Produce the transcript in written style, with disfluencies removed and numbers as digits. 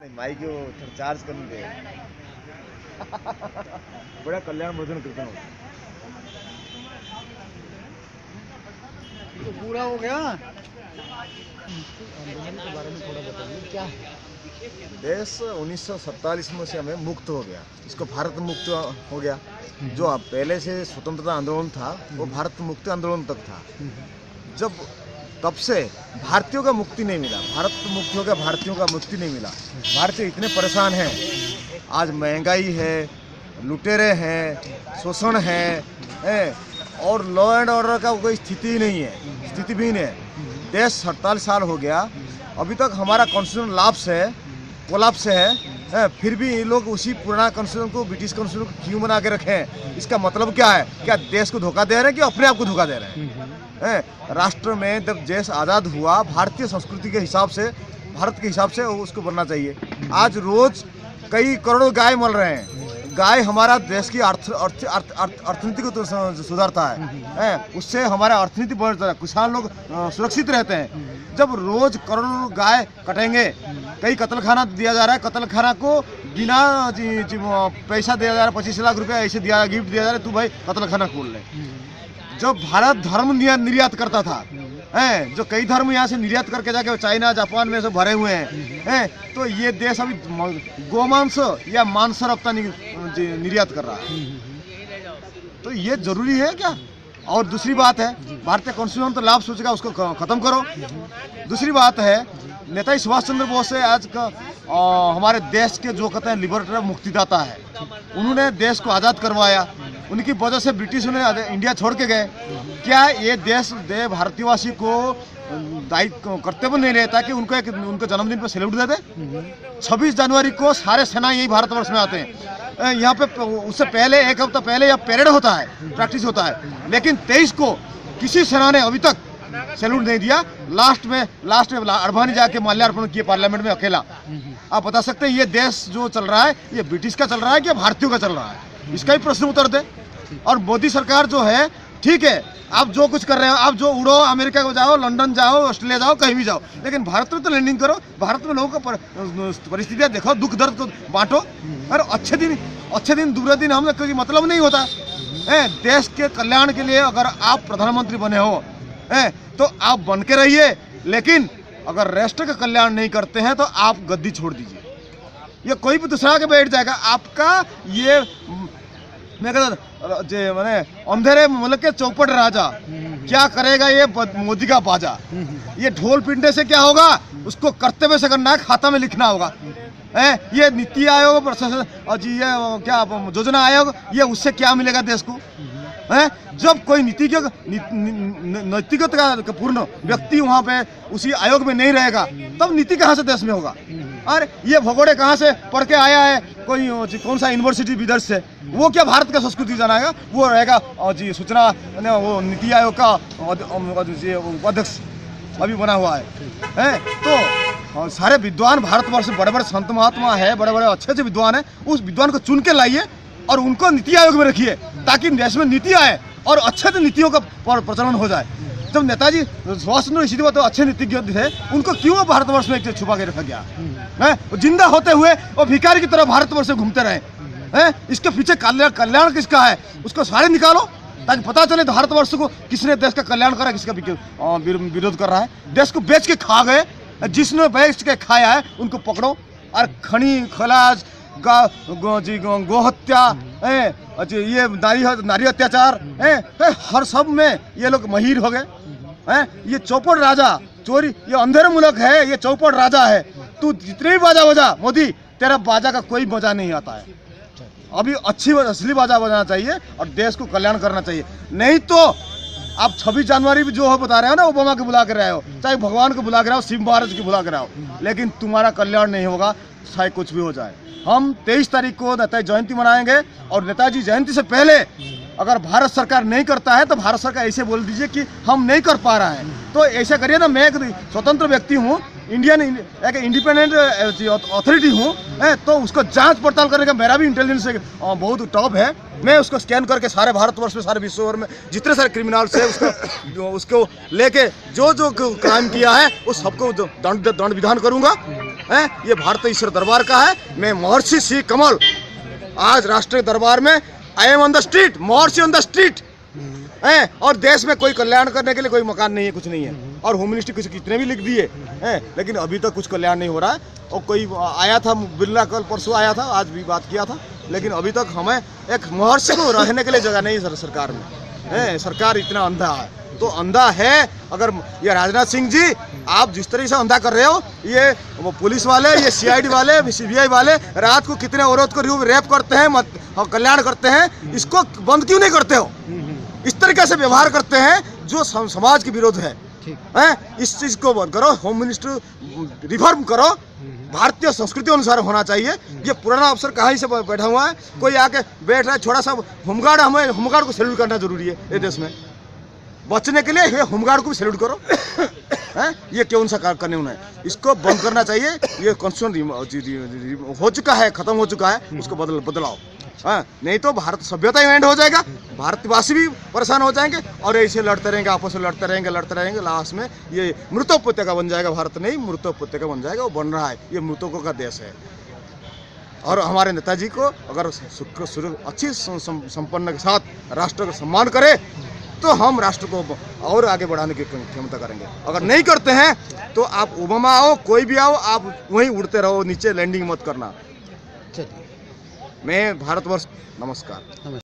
Mic को charge करने दे। बड़ा कल्याण भोजन कीर्तन होता है। तो पूरा हो गया। आंदोलन के बारे में थोड़ा बताइए, क्या है? देश 1947 में से हमें मुक्त हो गया, इसको भारत मुक्त हो गया। जो पहले से स्वतंत्रता आंदोलन था वो भारत मुक्ति आंदोलन तक था। जब तब से भारतीयों का मुक्ति नहीं मिला, भारत मुक्त हो गया, भारतीयों का मुक्ति नहीं मिला। भारतीय इतने परेशान हैं, आज महंगाई है, लुटेरे हैं, शोषण है और लॉ एंड ऑर्डर का कोई स्थिति ही नहीं है, स्थिति भी नहीं है। देश 48 साल हो गया, अभी तक हमारा कॉन्स्टिट्यूशन कोलैप्स है, फिर भी ये लोग उसी पुराना कॉन्स्टिट्यूशन को, ब्रिटिश कॉन्स्टिट्यूशन को क्यों बना के रखे हैं? इसका मतलब क्या है? क्या देश को धोखा दे रहे हैं कि अपने आप को धोखा दे रहे हैं? राष्ट्र में जब देश आज़ाद हुआ, भारतीय संस्कृति के हिसाब से, भारत के हिसाब से उसको बनना चाहिए। आज रोज कई करोड़ों गाय मर रहे हैं। गाय हमारा देश की अर्थनीति को सुधारता है, उससे हमारा अर्थनीति बढ़ता है, किसान लोग सुरक्षित रहते हैं। जब रोज करोड़ों गाय कटेंगे, कई कत्लखाना दिया जा रहा है, कत्लखाना को बिना पैसा दिया जा रहा है, 25 लाख रुपए ऐसे दिया, गिफ्ट दिया जा रहा है, तू भाई कत्लखाना खोल ले। जब भारत धर्म निर्यात करता था, जो कई धर्म यहाँ से निर्यात करके जाके चाइना जापान में सब भरे हुए हैं, तो ये देश अभी गोमांस या मांस रफ्तानी निर्यात कर रहा है। तो ये जरूरी है क्या? और दूसरी बात है, भारतीय कॉन्स्टिट्यूशन तो लाभ सोचेगा, उसको खत्म करो। दूसरी बात है, नेताजी सुभाष चंद्र बोस से आज का हमारे देश के जो कहते हैं लिबरेटर मुक्तिदाता है, उन्होंने देश को आज़ाद करवाया। उनकी वजह से ब्रिटिश उन्हें इंडिया छोड़ के गए। क्या ये देश भारतीयवासी को दायित्व कर्तव्य नहीं रहता कि उनको उनके जन्मदिन पर सैल्यूट दे दे? 26 जनवरी को सारे सेना यही भारतवर्ष में आते हैं। यहाँ पे उससे पहले एक हफ्ता पहले यहाँ परेड होता है, प्रैक्टिस होता है, लेकिन 23 को किसी सेना ने अभी तक सैल्यूट नहीं दिया। लास्ट में अडवाणी जाके माल्यार्पण किए पार्लियामेंट में अकेला। आप बता सकते हैं ये देश जो चल रहा है, ये ब्रिटिश का चल रहा है कि भारतीयों का चल रहा है? इसका ही प्रश्न उत्तर दे। और मोदी सरकार जो है, ठीक है, आप जो कुछ कर रहे हो, आप जो उड़ो, अमेरिका को जाओ, लंदन जाओ, ऑस्ट्रेलिया जाओ, कहीं भी जाओ, लेकिन भारत में तो लैंडिंग करो। भारत में लोगों का परिस्थितियाँ देखो, दुख दर्द को बांटो। और अच्छे दिन बुरे दिन हम लोग कोई मतलब नहीं होता है। देश के कल्याण के लिए अगर आप प्रधानमंत्री बने हो तो आप बन के रहिए, लेकिन अगर राष्ट्र का कल्याण नहीं करते हैं तो आप गद्दी छोड़ दीजिए। ये कोई भी दूसरा के बैठ जाएगा, आपका ये मैं कहता मैंने अंधेरे मुल्क के चौपट राजा, क्या करेगा ये मोदी का बाजा। ये ढोल पिंडे से क्या होगा? उसको कर्तव्य से करना है, खाता में लिखना होगा। ये नीति आयोग और जी ये क्या योजना आयोग, ये उससे क्या मिलेगा देश को? जब कोई नैतिकता का पूर्ण व्यक्ति वहाँ पे उसी आयोग में नहीं रहेगा, तब नीति कहाँ से देश में होगा? और ये भगोड़े कहाँ से पढ़ के आया है, कोई कौन सा यूनिवर्सिटी विदर्भ से, वो क्या भारत का संस्कृति जानाएगा? वो रहेगा जी सूचना वो नीति आयोग का अध्यक्ष अभी बना हुआ है। तो सारे विद्वान भारतवर्ष में बड़े बड़े संत महात्मा है, बड़े बड़े अच्छे विद्वान है, उस विद्वान को चुन के लाइए और उनको नीति आयोग में रखिए, ताकि देश में नीति आए और अच्छे से नीतियों का प्रचलन हो जाए। जब नेताजी सुभाष चंद्र इसी तो अच्छे नीतिज्ञ थे, उनको क्यों भारतवर्ष में छुपा के रखा गया है? जिंदा होते हुए वो भिखारी की तरह भारतवर्ष में घूमते रहे। इसके पीछे कल्याण किसका है, उसको सारे निकालो, ताकि पता चले भारतवर्ष को किसने देश का कल्याण करा, किसका विरोध कर रहा है। देश को बेच के खा गए, जिसने बेच के खाया है उनको पकड़ो। और खनी खलाज गोहत्या, ये नारी अत्याचार, हर सब में ये लोग माहिर हो गए। ये चौपट राजा चोरी, ये अंधेरे मुल्क है, ये चौपट राजा है। तू जितने भी बाजा बजा मोदी, तेरा बाजा का कोई मजा नहीं आता है। अभी असली बाजा बजाना चाहिए और देश को कल्याण करना चाहिए। नहीं तो आप 26 जनवरी भी जो हो बता रहे हो ना, ओबामा के बुला कर रहे हो, चाहे भगवान को बुला कर रहे हो, शिव महाराज को बुला कर रहे हो, लेकिन तुम्हारा कल्याण नहीं होगा, चाहे कुछ भी हो जाए। हम 23 तारीख को नेताजी जयंती मनाएंगे, और नेताजी जयंती से पहले अगर भारत सरकार नहीं करता है तो भारत सरकार ऐसे बोल दीजिए कि हम नहीं कर पा रहा है। तो ऐसा करिए ना, मैं एक स्वतंत्र व्यक्ति हूँ, एक इंडिपेंडेंट अथॉरिटी हूँ, तो उसको जांच पड़ताल करने का मेरा भी इंटेलिजेंस बहुत टॉप है। मैं उसको स्कैन करके सारे भारतवर्ष में, सारे विश्व भर में जितने सारे क्रिमिनल्स है उसको लेके जो क्राइम किया है उस सबको दंड विधान करूँगा। हैं, ये भारत ईश्वर दरबार का है। मैं महर्षि श्री कमल आज राष्ट्रीय दरबार में I am on the street, Maharshi on the street हैं। और देश में कोई कल्याण करने के लिए कोई मकान नहीं है, कुछ नहीं है। और होम मिनिस्ट्री कुछ कितने भी लिख दिए हैं, लेकिन अभी तक कुछ कल्याण नहीं हो रहा है। और कोई आया था बिरला, कल परसों आया था, आज भी बात किया था, लेकिन अभी तक हमें एक महर्षि को रहने के लिए जगह नहीं है सरकार में है। सरकार इतना अंधा है, तो अंधा है। अगर ये राजनाथ सिंह जी, आप जिस तरीके से अंधा कर रहे हो, ये वो पुलिस वाले, ये CID वाले, CBI वाले रात को कितने औरत को रेप करते हैं, कल्याण करते हैं, इसको बंद क्यों नहीं करते हो? इस तरीके से व्यवहार करते हैं जो समाज के विरोध है। इस चीज को बंद करो, होम मिनिस्टर रिफॉर्म करो, भारतीय संस्कृति अनुसार होना चाहिए। ये पुराना अफसर कहीं से बैठा हुआ है, कोई आके बैठ रहा है, छोटा सा होमगार्ड, हमें होमगार्ड को सैल्यूट करना जरूरी है। ये देश में बचने के लिए ये होमगार्ड को भी सैल्यूट करो। ये क्यों सा कार्य करने उन्हें, इसको बंद करना चाहिए। ये कॉन्स्टिट्यूशन हो चुका है, खत्म हो चुका है, उसको बदलाओ। नहीं तो भारत सभ्यता ही एंड हो जाएगा, भारतवासी भी परेशान हो जाएंगे और ऐसे लड़ते रहेंगे, आपस में लड़ते रहेंगे। लास्ट में ये मृतोपत्यका बन जाएगा। भारत नहीं, मृतोपत्यका बन जाएगा। वो बन रहा है, ये मृतकों का देश है। और हमारे नेताजी को अगर अच्छी संपन्न के साथ राष्ट्र का सम्मान करे तो हम राष्ट्र को और आगे बढ़ाने की क्षमता करेंगे। अगर नहीं करते हैं तो आप ओबामा आओ, कोई भी आओ, आप वहीं उड़ते रहो, नीचे लैंडिंग मत करना। चलिए, मैं भारतवर्ष, नमस्कार।